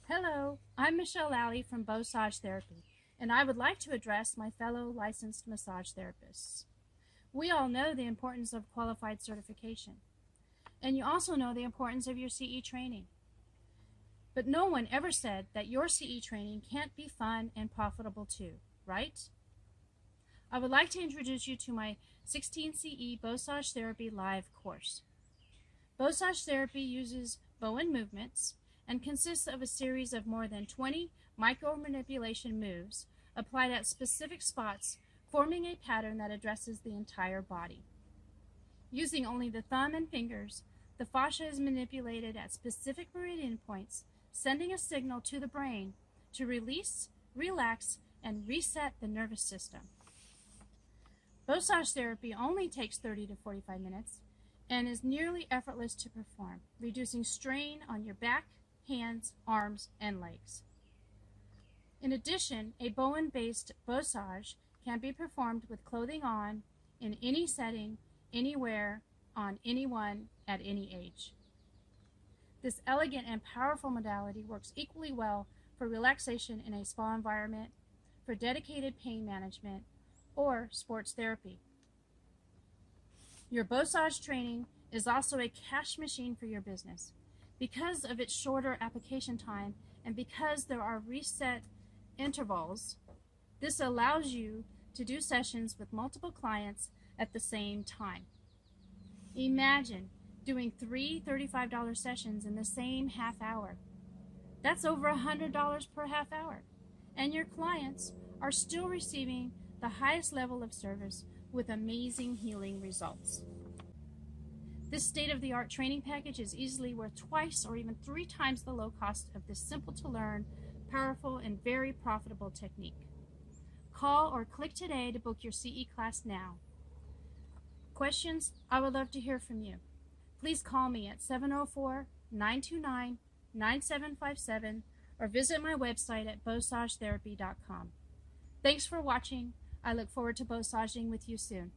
Hello, I'm Michelle Lally from Bowsage Therapy, and I would like to address my fellow licensed massage therapists. We all know the importance of qualified certification, and you also know the importance of your CE training. But no one ever said that your CE training can't be fun and profitable too, right? I would like to introduce you to my 16 CE Bowsage Therapy Live course. Bowsage Therapy uses Bowen movements and consists of a series of more than 20 micro-manipulation moves applied at specific spots, forming a pattern that addresses the entire body. Using only the thumb and fingers, the fascia is manipulated at specific meridian points, sending a signal to the brain to release, relax, and reset the nervous system. Bowsage therapy only takes 30 to 45 minutes and is nearly effortless to perform, reducing strain on your back, hands, arms, and legs. In addition, a Bowen-based Bowsage can be performed with clothing on, in any setting, anywhere, on anyone, at any age. This elegant and powerful modality works equally well for relaxation in a spa environment, for dedicated pain management, or sports therapy. Your Bowsage training is also a cash machine for your business. Because of its shorter application time and because there are reset intervals, this allows you to do sessions with multiple clients at the same time. Imagine doing 3 $35 sessions in the same half hour. That's over $100 per half hour, and your clients are still receiving the highest level of service with amazing healing results. This state-of-the-art training package is easily worth twice or even 3 times the low cost of this simple-to-learn, powerful, and very profitable technique. Call or click today to book your CE class now. Questions? I would love to hear from you. Please call me at 704-929-9757 or visit my website at bowsagetherapy.com. Thanks for watching. I look forward to bowsaging with you soon.